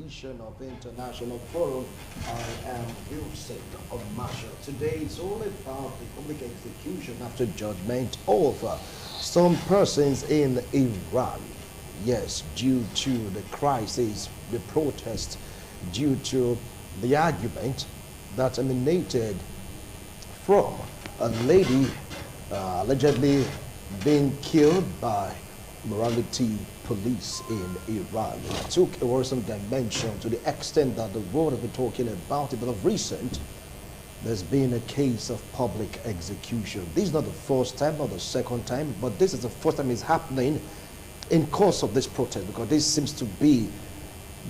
edition of International Forum. I am Wilson of Marshall. Today it's all about the public execution after judgment of some persons in Iran. Yes, due to the crisis, the protest, due to the argument that emanated from a lady allegedly being killed by morality police in Iran. It took a worrisome dimension to the extent that the world has been talking about it, but of recent, there's been a case of public execution. This is not the first time, not the second time, but this is the first time it's happening in course of this protest, because this seems to be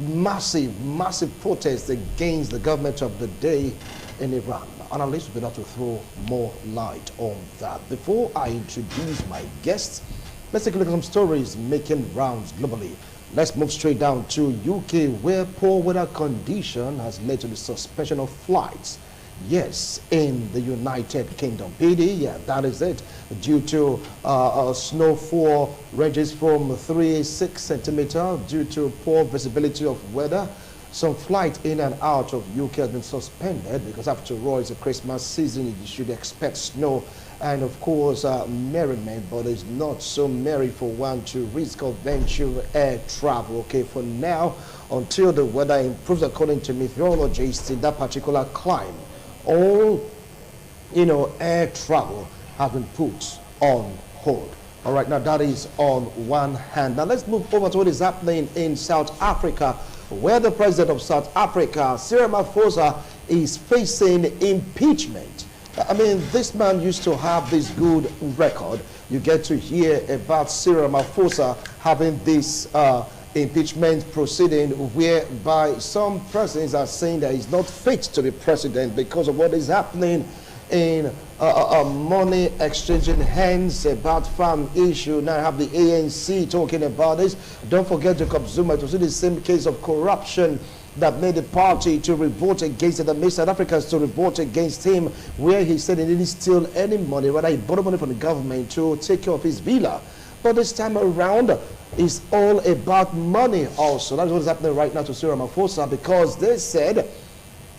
massive protest against the government of the day in Iran. Analysts will be able to throw more light on that. Before I introduce my guests, let's take a look at some stories making rounds globally. Let's move straight down to UK, where poor weather condition has led to the suspension of flights. Yes, in the United Kingdom. PD, yeah, that is it. Due to snowfall ranges from 3 to 6 centimeters due to poor visibility of weather. Some flight in and out of UK has been suspended because after all, it's a Christmas season. You should expect snow and of course merriment, but it's not so merry for one to risk or venture air travel. Okay, for now, until the weather improves according to meteorologists in that particular climate, all air travel has been put on hold. All right, now that is on one hand. Now let's move over to what is happening in South Africa, where the president of South Africa, Cyril Ramaphosa, is facing impeachment. I mean, this man used to have this good record. You get to hear about Cyril Ramaphosa having this impeachment proceeding whereby some persons are saying that he's not fit to be president because of what is happening in money exchanging hands about farm issue. Now I have the ANC talking about this. Don't forget Jacob Zuma to see the same case of corruption that made the party to revolt against it, that made South Africans to revolt against him, where he said he didn't steal any money, rather he borrowed money from the government to take care of his villa. But this time around, it's all about money also. That's what is happening right now to Cyril Ramaphosa, because they said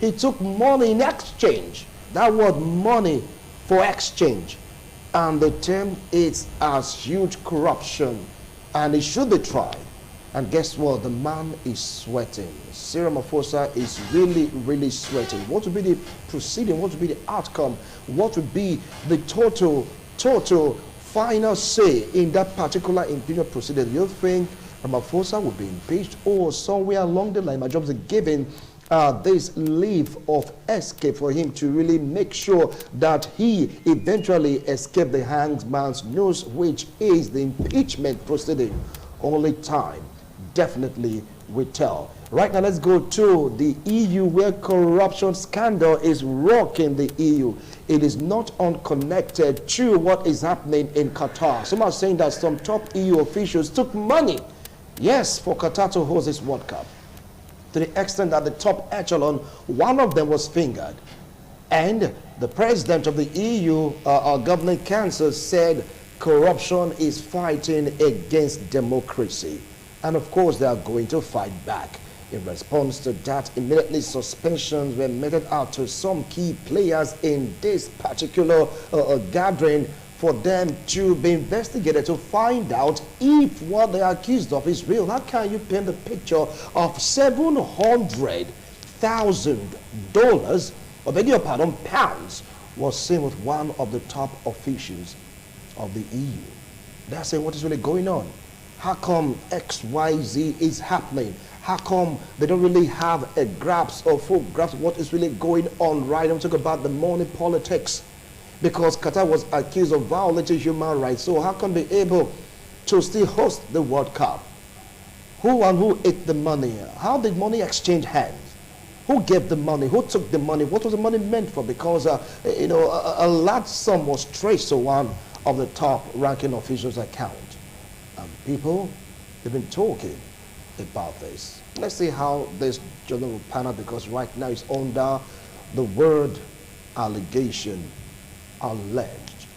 he took money in exchange. That word money for exchange. And the term is as huge corruption. And it should be tried. And guess what? The man is sweating. Cyril Ramaphosa is really sweating. What will be the proceeding? What will be the outcome? What will be the total final say in that particular impeachment proceeding? Do you think Ramaphosa will be impeached, or somewhere along the line, my jobs are given this leave of escape for him to really make sure that he eventually escape the hangman's noose, which is the impeachment proceeding? Only time definitely will tell. Right now, let's go to the EU, where corruption scandal is rocking the EU. It is not unconnected to what is happening in Qatar. Some are saying that some top EU officials took money, yes, for Qatar to host this World Cup, to the extent that the top echelon, one of them was fingered. And the president of the EU Governing Council said corruption is fighting against democracy. And of course, they are going to fight back. In response to that, immediately suspensions were meted out to some key players in this particular gathering for them to be investigated to find out if what they are accused of is real. How can you paint the picture of $700,000, or beg your pardon, pounds, was seen with one of the top officials of the EU? They're saying, what is really going on? How come XYZ is happening? How come they don't really have a grasp or full grasp of what is really going on right now? I'm talking about the money politics, because Qatar was accused of violating human rights. So how come they're able to still host the World Cup? Who and who ate the money? How did money exchange hands? Who gave the money? Who took the money? What was the money meant for? Because a large sum was traced to one of the top ranking officials' account. And people, they've been talking about this. Let's see how this journal will pan out, because right now it's under the word allegation, alleged.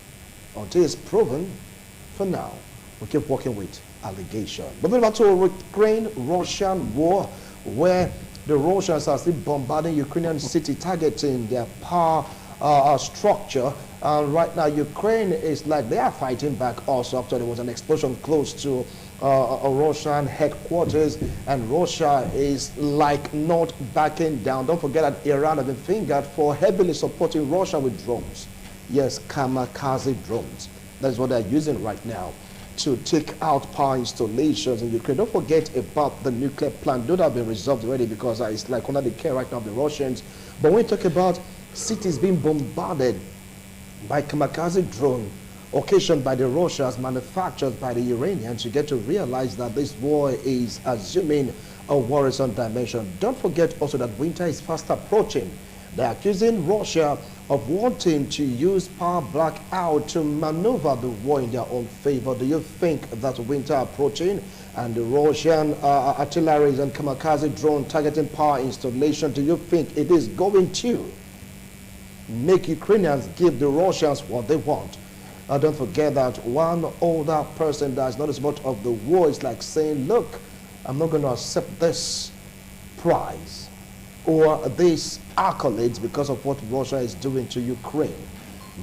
Until it's proven, for now, we keep working with allegation. Moving back to Ukraine-Russian war, where the Russians are still bombarding Ukrainian city, targeting their power structure. Right now, Ukraine is like they are fighting back also after there was an explosion close to a Russian headquarters, and Russia is like not backing down. Don't forget that Iran has been fingered for heavily supporting Russia with drones. Yes, kamikaze drones. That's what they're using right now to take out power installations in Ukraine. Don't forget about the nuclear plant. Those have been resolved already because it's like under the care right now of the Russians. But when you talk about cities being bombarded by kamikaze drone occasioned by the Russians, manufactured by the Iranians, you get to realize that this war is assuming a worrisome dimension. Don't forget also that winter is fast approaching. They're accusing Russia of wanting to use power blackout to maneuver the war in their own favor. Do you think that winter approaching and the Russian artillery and kamikaze drone targeting power installation, do you think it is going to make Ukrainians give the Russians what they want? Don't forget that one older person that is not as much of the war is like saying, look, I'm not going to accept this prize or these accolades because of what Russia is doing to Ukraine.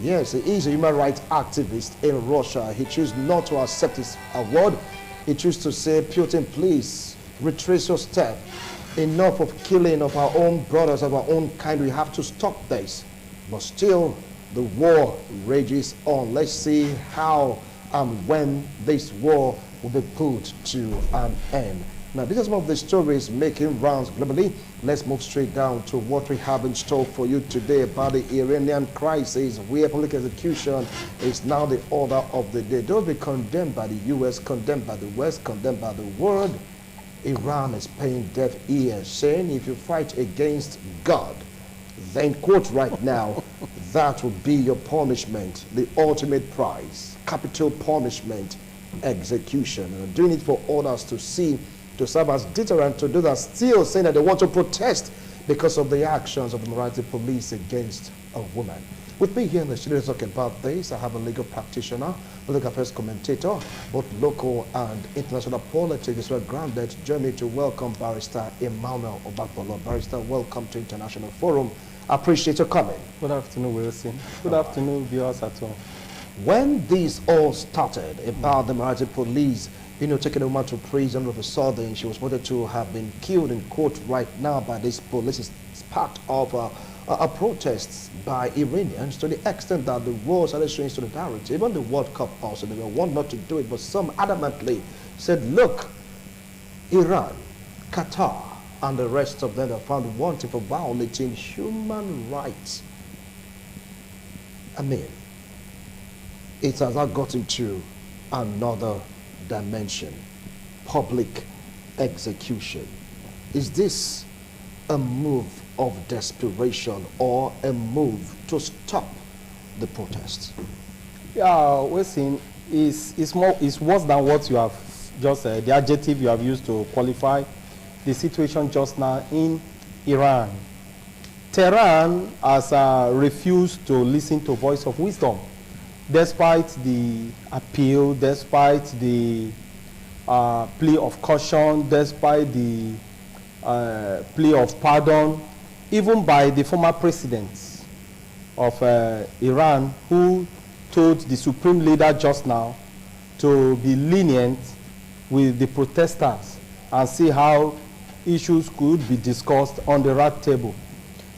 Yes, he is a human rights activist in Russia. He chose not to accept his award. He chose to say, Putin, please retrace your step. Enough of killing of our own brothers, of our own kind. We have to stop this. But still, the war rages on. Let's see how and when this war will be put to an end. Now, these are some of the stories making rounds globally. Let's move straight down to what we have in store for you today about the Iranian crisis, where public execution is now the order of the day. Those be condemned by the U.S., condemned by the West, condemned by the world. Iran is paying deaf ears, saying if you fight against God, then, quote right now, that will be your punishment, the ultimate prize, capital punishment, execution. And doing it for others to see, to serve as deterrent to those that are still saying that they want to protest because of the actions of the morality police against a woman. With me here in the studio talking about this, I have a legal practitioner, a legal affairs commentator, both local and international politics is well grounded. Join me to welcome Barrister Emmanuel Obagbolo. Barrister, welcome to International Forum. I appreciate your coming. Good afternoon, Wilson. Good afternoon, viewers at home. When this all started about the morality police, taking a woman to prison all of a sudden, she was reported to have been killed in court right now by this police. It's part of protests by Iranians to the extent that the world started showing solidarity. Even the World Cup also, they were one not to do it, but some adamantly said, look, Iran, Qatar, and the rest of them are found wanting for violating human rights. I mean, it has now gotten to another dimension, public execution. Is this a move of desperation or a move to stop the protests? Yeah, Wilson, it's worse than what you have just said, the adjective you have used to qualify the situation just now in Iran. Tehran has refused to listen to voice of wisdom, despite the appeal, despite the plea of caution, despite the plea of pardon, even by the former president of Iran, who told the supreme leader just now to be lenient with the protesters and see how issues could be discussed on the right table.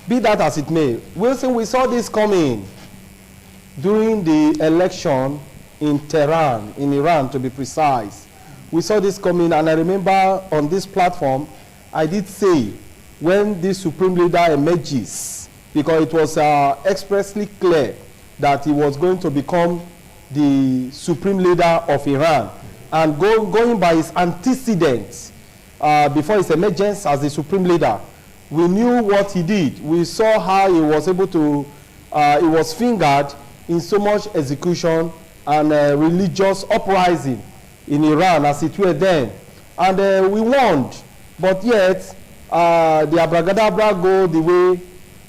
Be that as it may, Wilson, we saw this coming during the election in Tehran, in Iran to be precise. We saw this coming, and I remember on this platform, I did say when this supreme leader emerges, because it was expressly clear that he was going to become the supreme leader of Iran, and going by his antecedents before his emergence as the supreme leader, we knew what he did. We saw how he was able to, he was fingered in so much execution and religious uprising in Iran as it were then. And we warned, but yet the abracadabra go the way,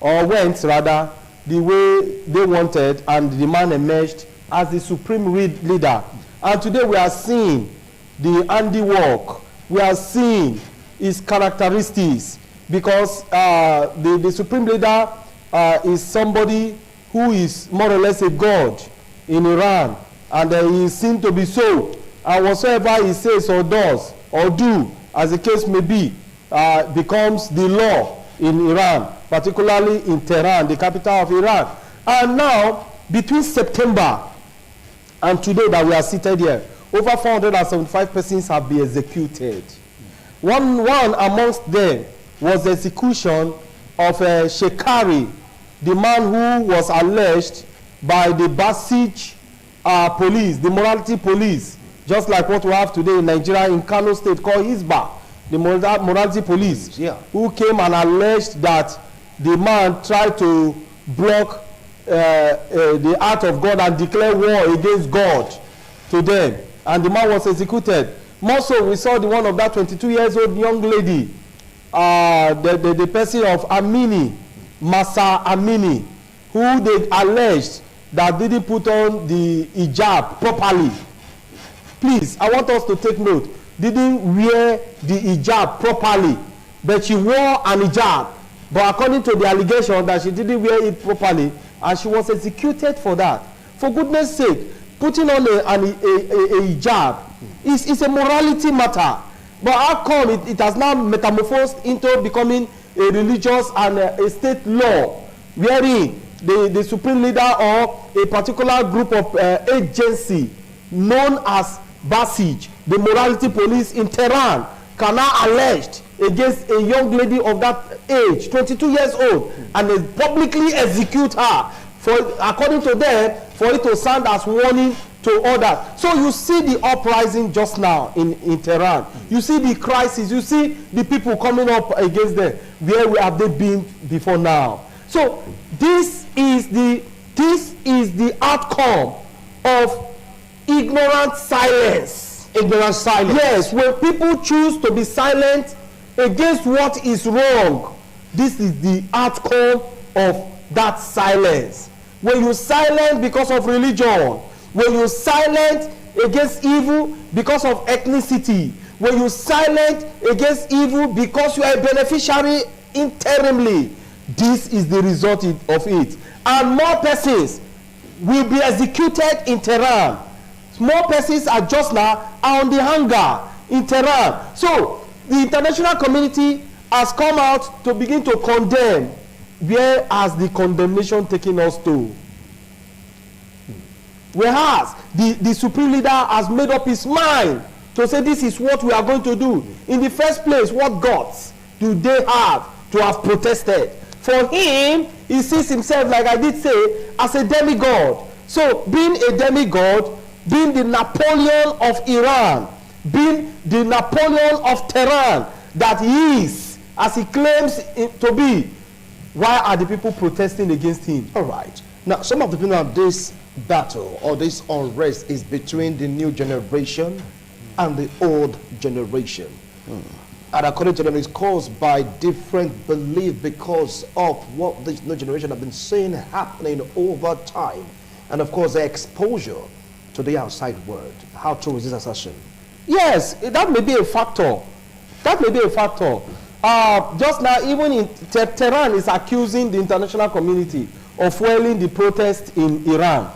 or went rather, the way they wanted, and the man emerged as the supreme leader. And today we are seeing the handiwork, we are seeing his characteristics, because the supreme leader is somebody who is more or less a god in Iran, and he is seen to be so, and whatsoever he says or does or do, as the case may be, becomes the law in Iran, particularly in Tehran, the capital of Iran. And now, between September and today that we are seated here, over 475 persons have been executed. One amongst them was the execution of Shekari, the man who was alleged by the Basij police, the morality police, just like what we have today in Nigeria in Kano State called Hisba, the morality police, who came and alleged that the man tried to block the act of God and declare war against God to them, and the man was executed. More so, we saw the one of that 22-year-old young lady, the person of Amini, Masa Amini, who they alleged that didn't put on the hijab properly. Please, I want us to take note. Didn't wear the hijab properly, but she wore an hijab. But according to the allegation that she didn't wear it properly, and she was executed for that. For goodness sake, putting on a hijab is a morality matter. But how come it has now metamorphosed into becoming a religious and a state law, wherein the supreme leader or a particular group of agency known as Basij, the morality police in Tehran, can now allege against a young lady of that age, 22 years old, and they publicly execute her, for, according to them, for it to sound as warning to others. So you see the uprising just now in Tehran. You see the crisis. You see the people coming up against them. Where have they been before now? So this is the outcome of ignorant silence. Ignorant silence. Yes, when people choose to be silent against what is wrong, this is the outcome of that silence. When you silent because of religion, when you silent against evil because of ethnicity, when you silent against evil because you are a beneficiary interimly, this is the result of it. And more persons will be executed in Tehran. More persons are just now on the hunger in Tehran. So the international community has come out to begin to condemn. Where has the condemnation taken us to? Whereas the supreme leader has made up his mind to say this is what we are going to do. In the first place, what gods do they have to have protested? For him, he sees himself, like I did say, as a demigod. So being a demigod, being the Napoleon of Iran, being the Napoleon of Tehran that he is, as he claims to be, why are the people protesting against him? All right. Now, some of the people of this battle or this unrest is between the new generation and the old generation. And according to them, it's caused by different belief because of what this new generation have been seeing happening over time. And of course, the exposure to the outside world. How true is this assertion? Yes, that may be a factor. That may be a factor. Just now, even in Tehran is accusing the international community of fueling the protest in Iran.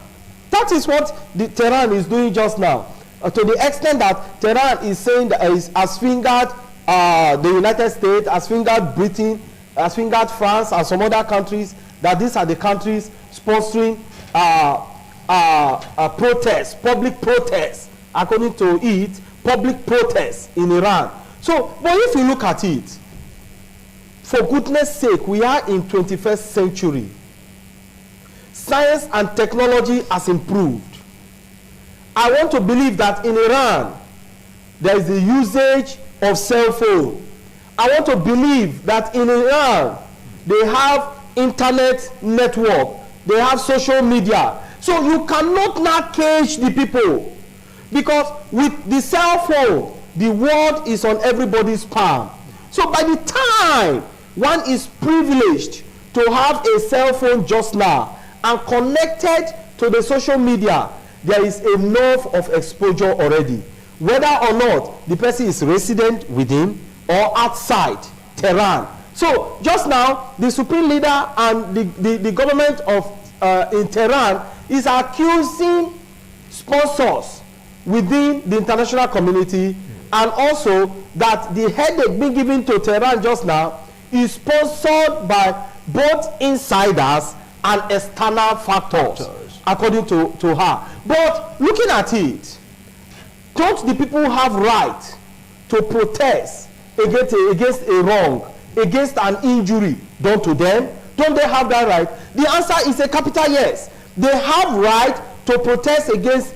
That is what the Tehran is doing just now. To the extent that Tehran is saying that has fingered the United States, has fingered Britain, has fingered France and some other countries, that these are the countries sponsoring protests, public protests, according to it, public protests in Iran. So, but if you look at it, for goodness sake, we are in 21st century. Science and technology has improved. I want to believe that in Iran, there is the usage of cell phone. I want to believe that in Iran, they have internet network. They have social media. So you cannot now cage the people. Because with the cell phone, the world is on everybody's palm. So by the time one is privileged to have a cell phone just now and connected to the social media, there is enough of exposure already. Whether or not the person is resident with him, or outside Tehran. So just now, the supreme leader and the government of in Tehran is accusing sponsors within the international community, and also that the headache being given to Tehran just now is sponsored by both insiders and external factors, according to her. But looking at it, don't the people have right to protest against a wrong, against an injury done to them? Don't they have that right? The answer is a capital yes. They have right to protest against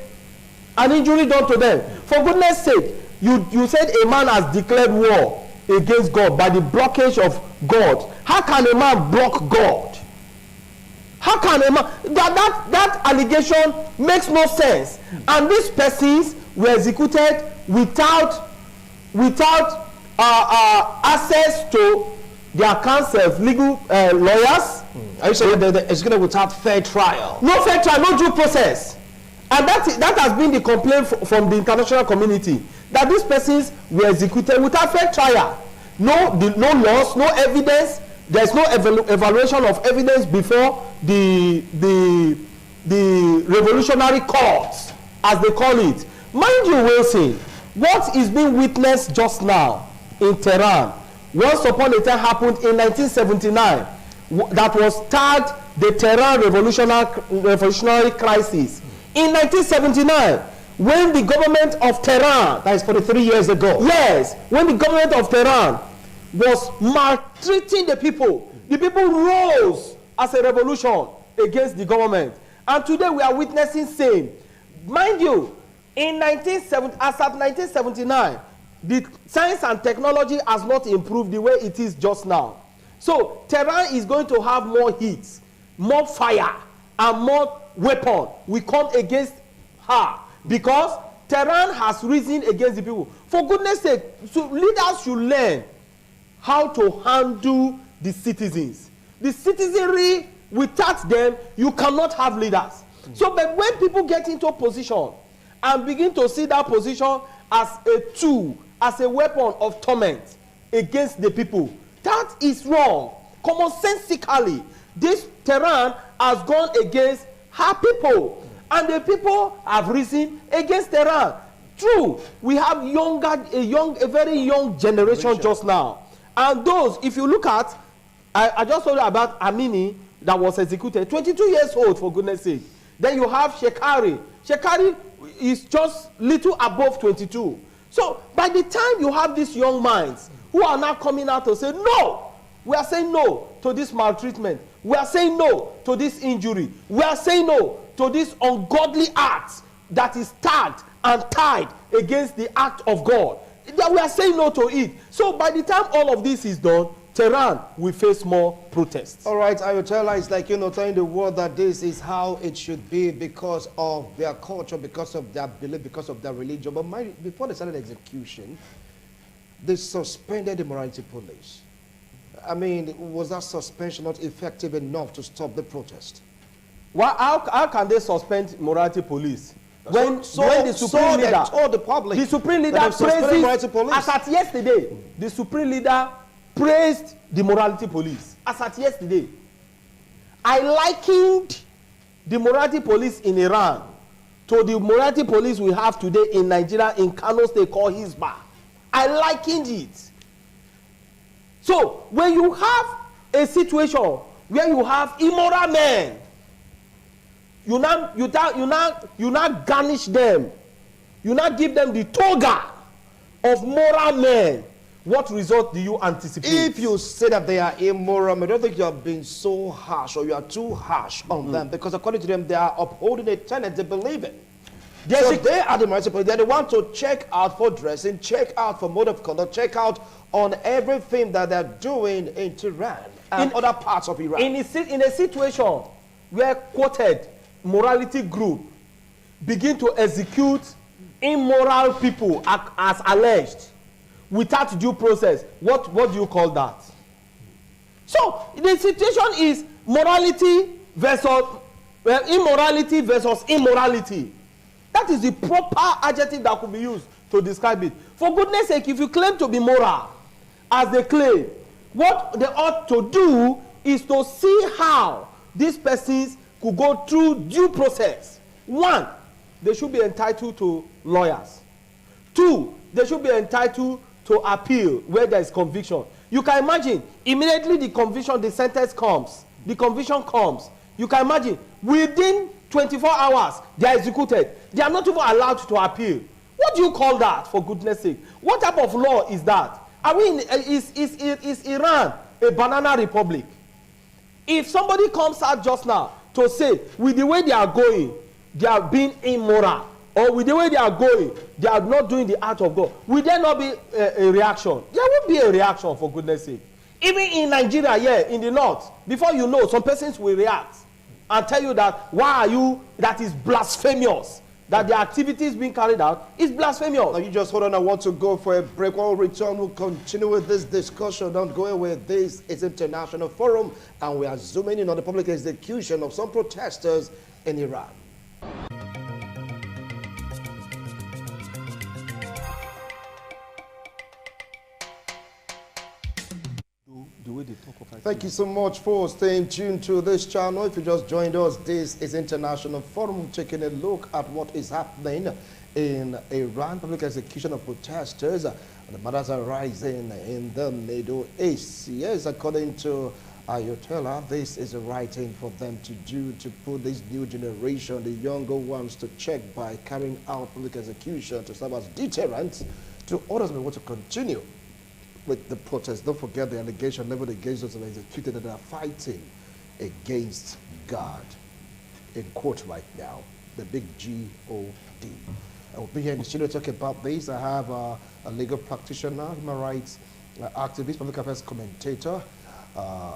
an injury done to them. For goodness sake, you said a man has declared war against God by the blockage of God. How can a man block God? How can a man? That allegation makes no sense. And these persons were executed without access to their counsels, legal lawyers. Are you saying that they're executed without fair trial? No fair trial, no due process. And that has been the complaint from the international community, that these persons were executed without fair trial. No laws, no evidence. There's no evaluation of evidence before the revolutionary courts, as they call it. Mind you, Wilson, what is being witnessed just now in Tehran, once upon a time happened in 1979, that was tagged the Tehran revolutionary crisis. In 1979, when the government of Tehran, that is 43 years ago. Yes, when the government of Tehran was maltreating the people rose as a revolution against the government. And today we are witnessing same. Mind you, as at 1979, the science and technology has not improved the way it is just now. So Tehran is going to have more heat, more fire, and more weapon will come against her, because Tehran has risen against the people. For goodness sake, so leaders should learn how to handle the citizens. The citizenry, without them, you cannot have leaders. So but when people get into a position and begin to see that position as a tool, as a weapon of torment against the people, that is wrong. Commonsensically, this Tehran has gone against her people, and the people have risen against Tehran. True, we have a very young generation just now. And those, if you look at, I just told you about Amini that was executed, 22 years old, for goodness sake. Then you have Shekari. Shekari is just little above 22. So by the time you have these young minds who are now coming out to say, no, we are saying no to this maltreatment. We are saying no to this injury. We are saying no to this ungodly act that is tagged and tied against the act of God. We are saying no to it. So by the time all of this is done, Tehran will face more protests. All right, I will tell her, it's like, telling the world that this is how it should be because of their culture, because of their belief, because of their religion. But before they started execution, they suspended the morality police. I mean, was that suspension not effective enough to stop the protest? Well, how can they suspend morality police? When the supreme leader told the public, the supreme leader praises, as at yesterday, the supreme leader praised the morality police. As at yesterday, I likened the morality police in Iran to the morality police we have today in Nigeria, in Kano State, called Hizbah. I likened it. So when you have a situation where you have immoral men, you now garnish them. You now give them the toga of moral men. What result do you anticipate? If you say that they are immoral, I don't think you have been so harsh, or you are too harsh on them, because according to them, they are upholding a tenet they believe in. So they are the morality police. They want to check out for dressing, check out for mode of conduct, check out on everything that they're doing in Tehran and other parts of Iran. In a situation where quoted morality group begin to execute immoral people as alleged without due process, what do you call that? So the situation is morality versus immorality versus immorality. That is the proper adjective that could be used to describe it. For goodness sake, if you claim to be moral as they claim. What they ought to do is to see how these persons could go through due process. One, they should be entitled to lawyers. Two, they should be entitled to appeal where there is conviction. You can imagine, immediately the conviction, the sentence comes, the conviction comes. You can imagine, within 24 hours, they are executed. They are not even allowed to appeal. What do you call that, for goodness sake? What type of law is that? Are we in, is Iran a banana republic? If somebody comes out just now to say, with the way they are going, they are being immoral, or with the way they are going, they are not doing the act of God, will there not be a reaction? There will be a reaction, for goodness sake. Even in Nigeria, yeah, in the north, before you know, some persons will react and tell you that, why are you, that is blasphemous, that the activities being carried out is blasphemous. Now you just hold on, I want to go for a break. When we return, we'll continue with this discussion. Don't go away. This is International Forum, and we are zooming in on the public execution of some protesters in Iran. Thank you so much for staying tuned to this channel. If you just joined us, this is International Forum, taking a look at what is happening in Iran, public execution of protesters, and the matters arising in the Middle East. Yes, according to Ayatollah, this is the right thing for them to do, to put this new generation, the younger ones, to check by carrying out public execution to serve as deterrent to others who want to continue with the protest. Don't forget the allegation leveled against those that are executed that are fighting against God. In court right now, the big G-O-D. I will be here in the studio to talk about this. I have a legal practitioner, human rights activist, public affairs commentator,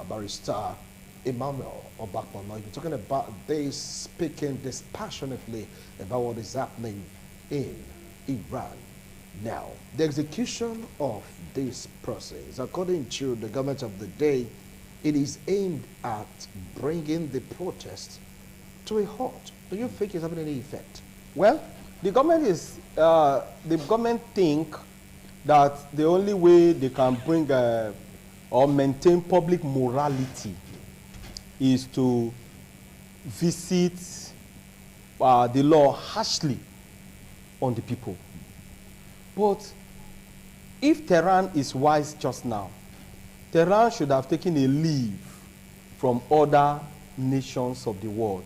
barrister Emmanuel Obakman. I've been talking about this, speaking dispassionately about what is happening in Iran. Now, the execution of this process, according to the government of the day, it is aimed at bringing the protest to a halt. Do you think it's having any effect? Well, the government think that the only way they can bring or maintain public morality is to visit the law harshly on the people. But if Tehran is wise just now, Tehran should have taken a leave from other nations of the world,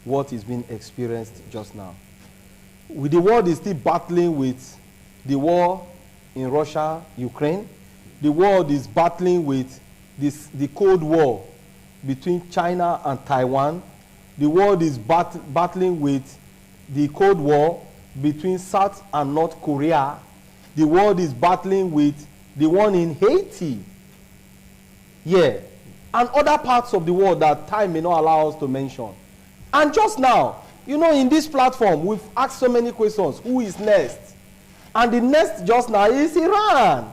what is being experienced just now. The world is still battling with the war in Russia, Ukraine. The world is battling with the Cold War between China and Taiwan. The world is battling with the Cold War between South and North Korea. The world is battling with the one in Haiti. Yeah. And other parts of the world that time may not allow us to mention. And just now, you know, in this platform, we've asked so many questions. Who is next? And the next just now is Iran.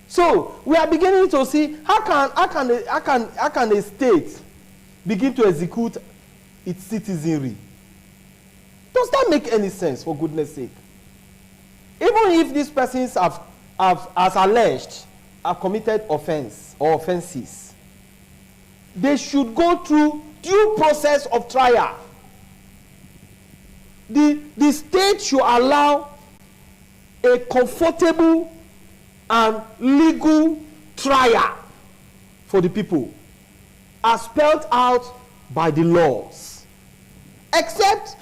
So we are beginning to see how can a state begin to execute its citizenry? Does that make any sense, for goodness sake? Even if these persons have as alleged, have committed offense or offenses, they should go through due process of trial. The state should allow a comfortable and legal trial for the people, as spelled out by the laws. Except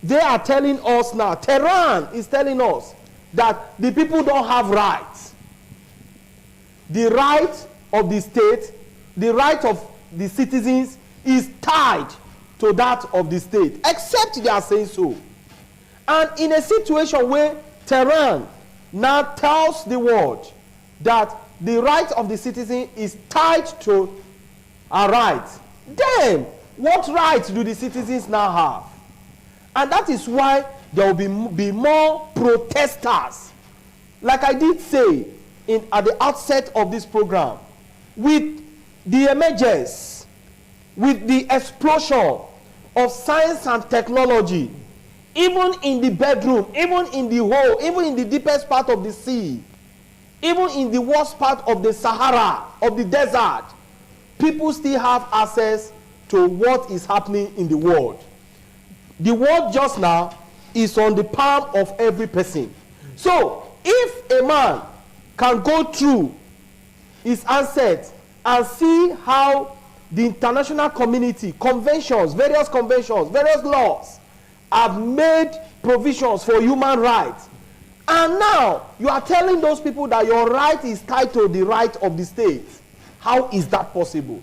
they are telling us now, Tehran is telling us that the people don't have rights. The right of the state, the right of the citizens is tied to that of the state, except they are saying so. And in a situation where Tehran now tells the world that the right of the citizen is tied to a right, then what rights do the citizens now have? And that is why there will be more protesters. Like I did say at the outset of this program, with the emergence, with the explosion of science and technology, even in the bedroom, even in the hole, even in the deepest part of the sea, Even in the worst part of the Sahara, of the desert, people still have access to what is happening in the world. The world just now is on the palm of every person. So, if a man can go through his ancestors and see how the international community, conventions, various laws have made provisions for human rights, and now you are telling those people that your right is tied to the right of the state. How is that possible?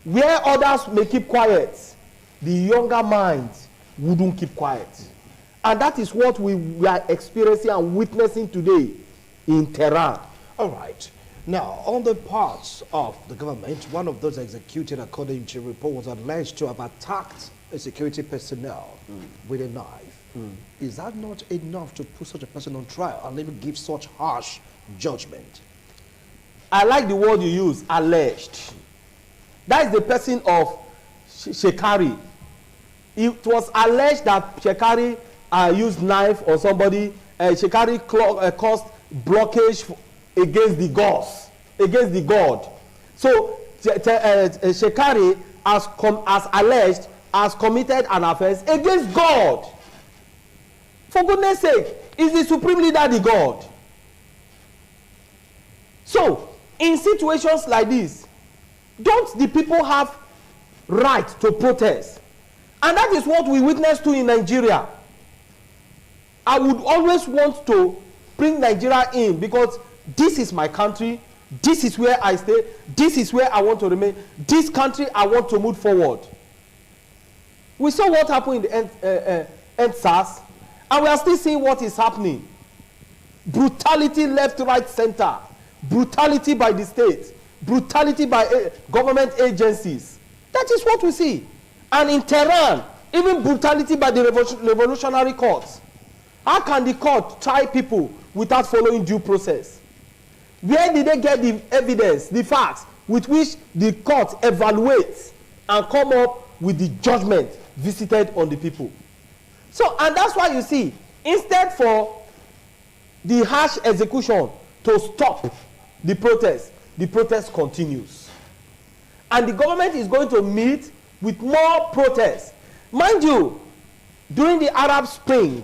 Where others may keep quiet, the younger minds wouldn't keep quiet. And that is what we are experiencing and witnessing today in Tehran. All right. Now, on the parts of the government, one of those executed according to report was alleged to have attacked a security personnel with a knife. Is that not enough to put such a person on trial and even give such harsh judgment? I like the word you use, alleged. That is the person of Shekari. It was alleged that Shekari used knife on somebody. Shekari caused blockage against the gods, against the god. So Shekari, as alleged, has committed an offense against God. For goodness sake, is the supreme leader the God? So, in situations like this, don't the people have right to protest? And that is what we witnessed to in Nigeria. I would always want to bring Nigeria in because this is my country, this is where I stay, this is where I want to remain, this country I want to move forward. We saw what happened in the EndSARS, and we are still seeing what is happening. Brutality left, right, center. Brutality by the state. Brutality by government agencies. That is what we see. And in Tehran, even brutality by the revolutionary courts. How can the court try people without following due process? Where did they get the evidence, the facts, with which the court evaluates and come up with the judgment visited on the people? So, and that's why you see, instead for the harsh execution to stop the protest continues. And the government is going to meet with more protests. Mind you, during the Arab Spring,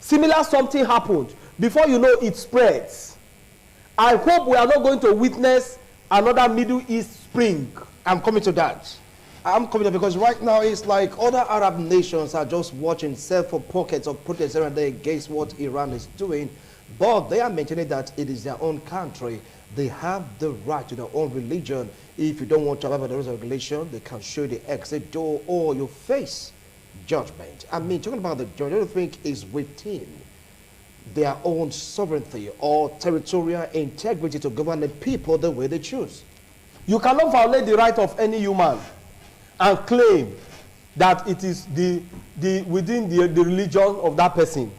similar something happened. Before you know, it spreads. I hope we are not going to witness another Middle East spring. I'm coming to that. I'm coming to that because right now it's like other Arab nations are just watching several pockets of protests around there against what Iran is doing. But they are maintaining that it is their own country. They have the right to their own religion. If you don't want to abide by the rules and regulation, they can show the exit door or you face judgment. I mean, talking about the judgment, I don't think is within their own sovereignty or territorial integrity to govern the people the way they choose. You cannot violate the right of any human and claim that it is within the religion of that person.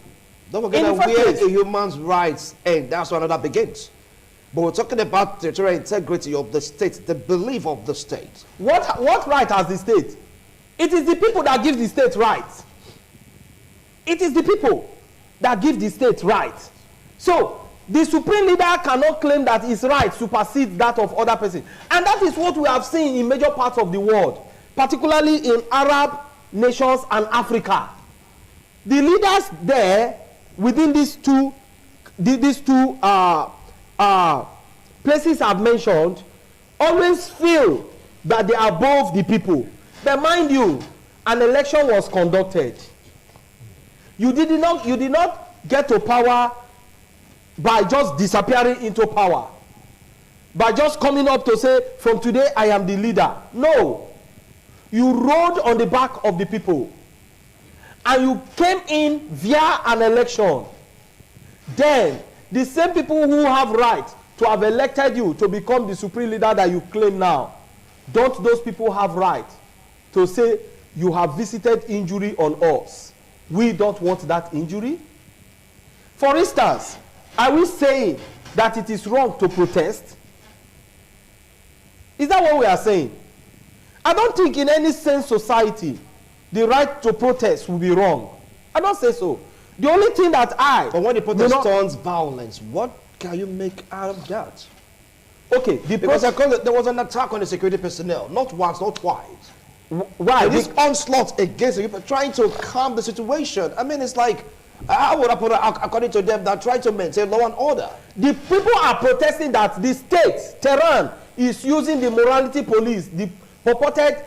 Don't forget that where a human's rights end, that's where another begins. But we're talking about the territorial integrity of the state, the belief of the state. What right has the state? It is the people that give the state rights. It is the people that give the state rights. So, the supreme leader cannot claim that his right supersedes that of other persons. And that is what we have seen in major parts of the world, particularly in Arab nations and Africa. The leaders there, within these two places I've mentioned, always feel that they are above the people. But mind you, an election was conducted. You did not get to power by just disappearing into power, by just coming up to say, from today I am the leader. No. You rode on the back of the people. And you came in via an election. Then, the same people who have right to have elected you to become the supreme leader that you claim now, don't those people have right to say, you have visited injury on us? We don't want that injury. For instance, are we saying that it is wrong to protest? Is that what we are saying? I don't think in any sane society the right to protest will be wrong. I don't say so. The only thing that But when the protest turns violence, what can you make out of that? Okay, Because there was an attack on the security personnel, not once, not twice. Why? This onslaught against the people, trying to calm the situation. I mean, it's like, how would I put it, according to them, that trying to maintain law and order. The people are protesting that the state, Tehran, is using the morality police, the purported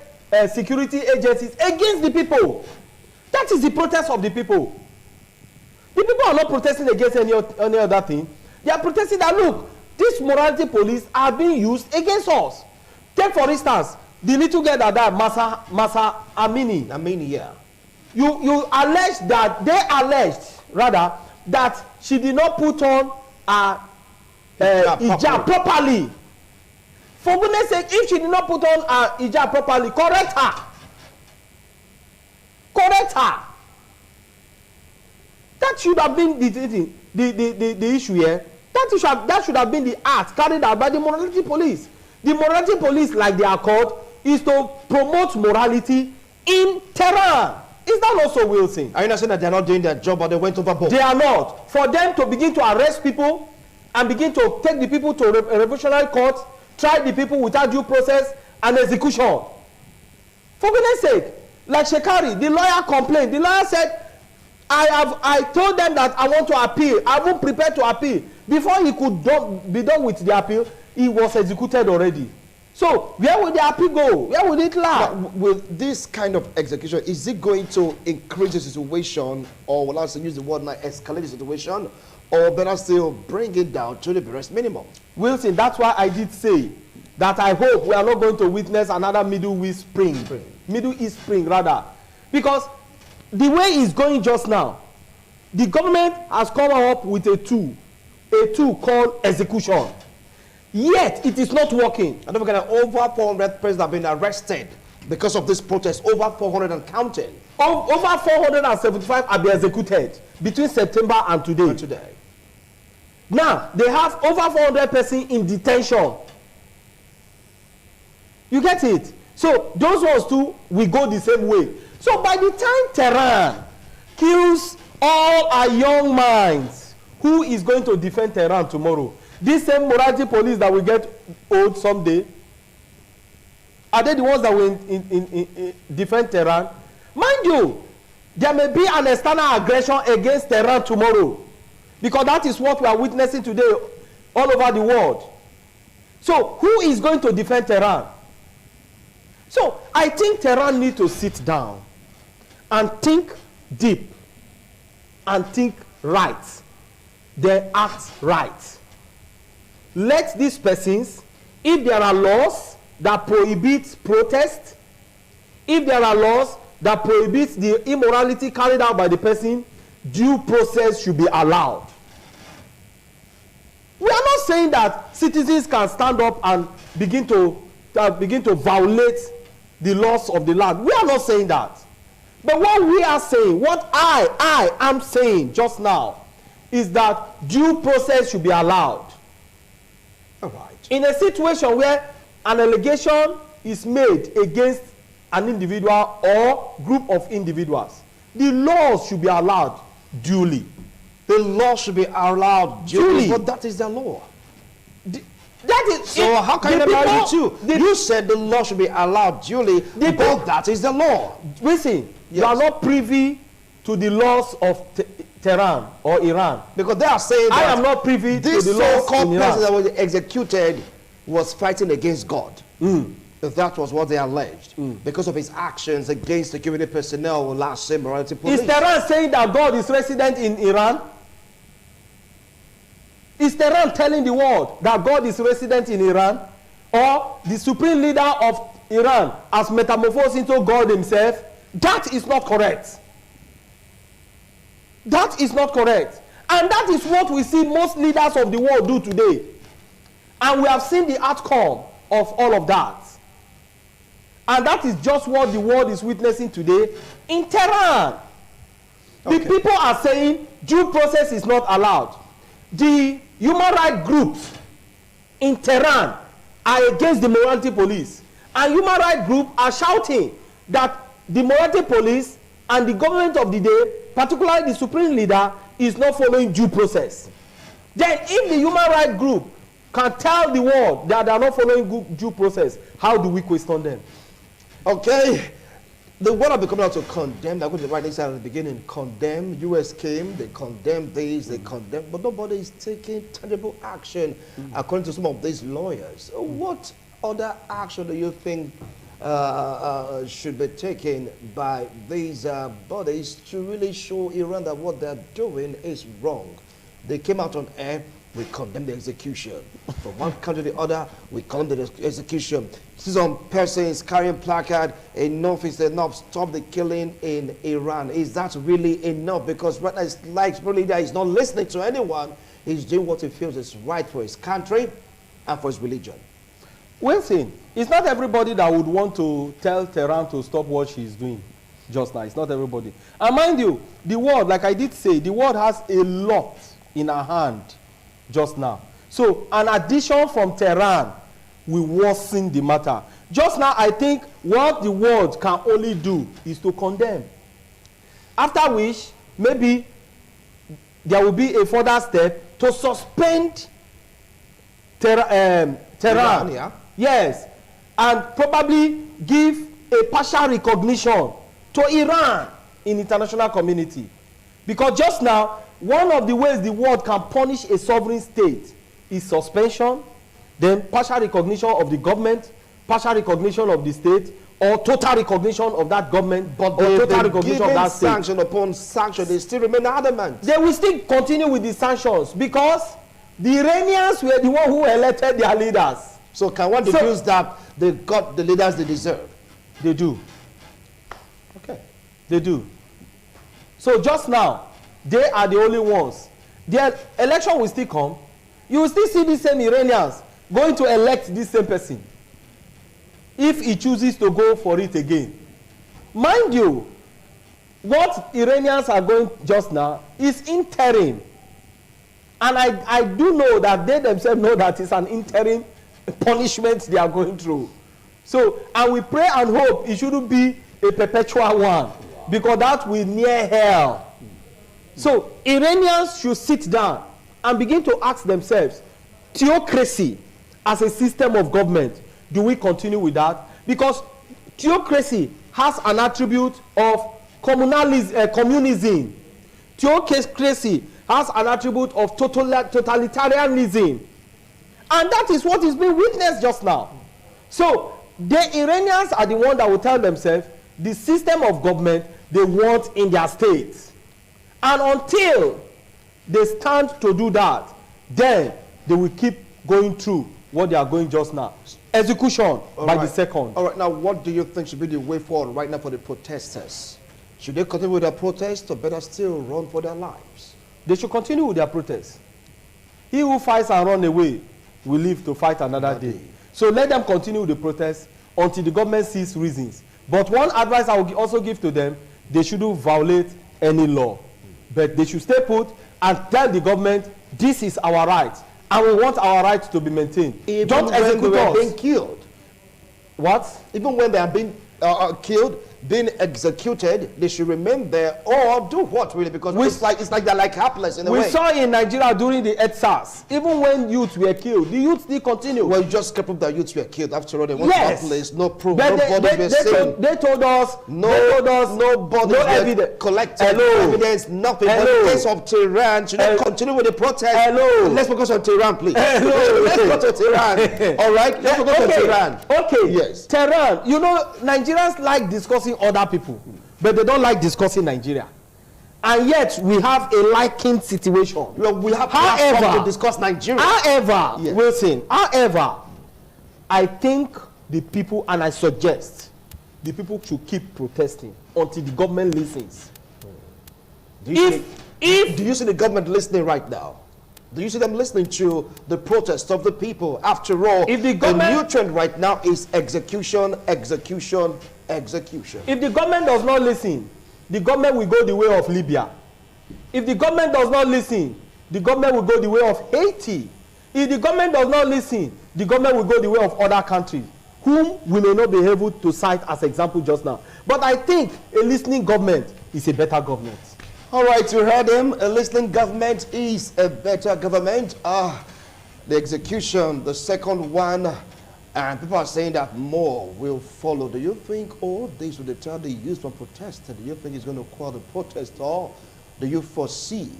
security agencies against the people. That is the protest of the people. The people are not protesting against any other thing. They are protesting that, look, these morality police are being used against us. Take, for instance, the little girl that died, Masa Amini. Amini, yeah. You allege that, they alleged, rather, that she did not put on a hijab properly. For goodness sake, if she did not put on a hijab properly, correct her. Correct her. That should have been the issue here. That should have been the act carried out by the morality police. The morality police, like they are called, is to promote morality in Tehran. Is that not so, Wilson? Are you not saying that they are not doing their job, but they went overboard? They are not. For them to begin to arrest people and begin to take the people to a revolutionary court, try the people without due process and execution. For goodness sake, like Shekari, the lawyer complained. The lawyer said, I told them that I want to appeal. I won't prepare to appeal. Before he could be done with the appeal, he was executed already. So where will the appeal go? Where will it lie? With this kind of execution, is it going to increase the situation, or will I use the word now, escalate the situation, or better still bring it down to the barest minimum? Wilson, that's why I did say that I hope we are not going to witness another Middle East spring. Middle East spring, rather. Because the way it's going just now, the government has come up with a tool called execution. Yet it is not working. And don't forget that over 400 persons have been arrested because of this protest. Over 400 and counting. Over 475 have been executed between September and today. Now they have over 400 persons in detention. You get it? So those ones too will go the same way. So by the time Tehran kills all our young minds, who is going to defend Tehran tomorrow? This same morality police that will get old someday, are they the ones that will defend Tehran? Mind you, there may be an external aggression against Tehran tomorrow, because that is what we are witnessing today all over the world. So who is going to defend Tehran? So I think Tehran need to sit down and think deep and think right. They act right. Let these persons, if there are laws that prohibit protest, if there are laws that prohibit the immorality carried out by the person, due process should be allowed. We are not saying that citizens can stand up and begin to violate the laws of the land. We are not saying that. But what we are saying, what I am saying just now, is that due process should be allowed. All right. In a situation where an allegation is made against an individual or group of individuals, the laws should be allowed duly. The law should be allowed duly. But that is the law. That is, so how can you marry the two? You said the law should be allowed duly, but that is the law. Listen, yes. You are not privy to the laws of Tehran or Iran. Because they are saying that I am not privy to the laws in Iran. This so-called person that was executed was fighting against God. That was what they alleged. Because of his actions against security personnel and last same morality police. Is Tehran saying that God is resident in Iran? Is Tehran telling the world that God is resident in Iran? Or the supreme leader of Iran has metamorphosed into God himself? That is not correct. That is not correct. And that is what we see most leaders of the world do today. And we have seen the outcome of all of that. And that is just what the world is witnessing today in Tehran. Okay. The people are saying due process is not allowed. The human rights groups in Tehran are against the morality police. And human rights groups are shouting that the morality police and the government of the day, particularly the supreme leader, is not following due process. Then if the human rights group can tell the world that they are not following due process, how do we question them? Okay. The world have been coming out to condemn. They're going to the right next at the beginning. Condemn. US came. They condemned these. They condemned. But nobody is taking tangible action, according to some of these lawyers. What other action do you think should be taken by these bodies to really show Iran that what they're doing is wrong? They came out on air. We condemn the execution. From one country to the other, we condemn the execution. See some persons carrying placard, enough is enough, stop the killing in Iran. Is that really enough? Because right now it's like really that he's not listening to anyone. He's doing what he feels is right for his country and for his religion. Well, see, it's not everybody that would want to tell Tehran to stop what she's doing just now. It's not everybody. And mind you, the world, like I did say, the world has a lot in her hand just now. So an addition from Tehran will worsen the matter. Just now, I think what the world can only do is to condemn. After which, maybe there will be a further step to suspend Tehran. Iran, yeah. Yes, and probably give a partial recognition to Iran in international community. Because just now, one of the ways the world can punish a sovereign state is suspension, then partial recognition of the government, partial recognition of the state, or total recognition of that government, but or total recognition of that state. Sanction upon sanction, they still remain adamant. They will still continue with the sanctions because the Iranians were the one who elected their leaders. So can one deduce that they got the leaders they deserve? They do. Okay. They do. So just now, they are the only ones. Their election will still come. You will still see the same Iranians going to elect this same person if he chooses to go for it again. Mind you, what Iranians are going just now is interim. And I do know that they themselves know that it's an interim punishment they are going through. So, and we pray and hope it shouldn't be a perpetual one, because that will near hell. So Iranians should sit down and begin to ask themselves, theocracy as a system of government, do we continue with that? Because theocracy has an attribute of communism. Theocracy has an attribute of totalitarianism. And that is what is being witnessed just now. So the Iranians are the ones that will tell themselves the system of government they want in their states. And until they stand to do that, then they will keep going through what they are going just now. Execution by the second. All right, now what do you think should be the way forward right now for the protesters? Should they continue with their protest or better still run for their lives? They should continue with their protest. He who fights and run away will live to fight another day. So let them continue with the protest until the government sees reasons. But one advice I will also give to them, they shouldn't violate any law. But they should stay put and tell the government, this is our right, and we want our rights to be maintained. Even don't execute when us. Being killed. What? Even when they are being killed, being executed, they should remain there or do what really? Because it's like they're like helpless in a way. We saw in Nigeria during the EdSARS, even when youths were killed, the youths still continue. Well, you just kept up that youths were killed. After all, they want yes. no place, no proof, but nobody was saying. They told us nobody no evidence. Collected evidence, nothing. But in the case of Tehran, should they continue with the protest? Let's focus on Tehran, please. Let's go to Tehran. All right, let's focus on Tehran. Okay. Yes. Tehran. You know, Nigerians like discussing other people, but they don't like discussing Nigeria. And yet we have a liking situation. Well, we have to discuss Nigeria. However, yes. Wilson, however, I think the people, and I suggest the people should keep protesting until the government listens. Do you see the government listening right now? Do you see them listening to the protest of the people? After all, if the new trend right now is execution, execution, execution. If the government does not listen, the government will go the way of Libya. If the government does not listen, the government will go the way of Haiti. If the government does not listen, the government will go the way of other countries, whom we may not be able to cite as example just now. But I think a listening government is a better government. All right, you heard him. A listening government is a better government. The execution, the second one, and people are saying that more will follow. Do you think all this will deter the youth from protest? Do you think it's going to quell the protest, or do you foresee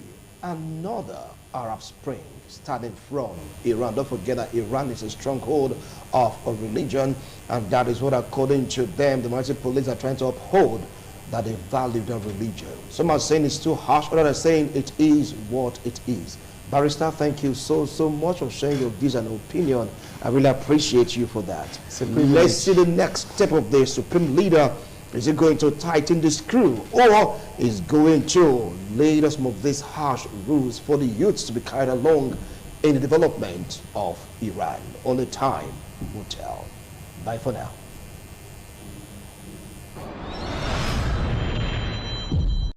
another Arab Spring starting from Iran? Don't forget that Iran is a stronghold of a religion, and that is what, according to them, the military police are trying to uphold, that they value their religion. Some are saying it's too harsh, others are saying it is what it is. Barrister, thank you so much for sharing your views and opinion. I really appreciate you for that. Let's see the next step of the Supreme Leader. Is he going to tighten the screw, or is going to lay some of these harsh rules for the youths to be carried along in the development of Iran? Only time will tell. Bye for now.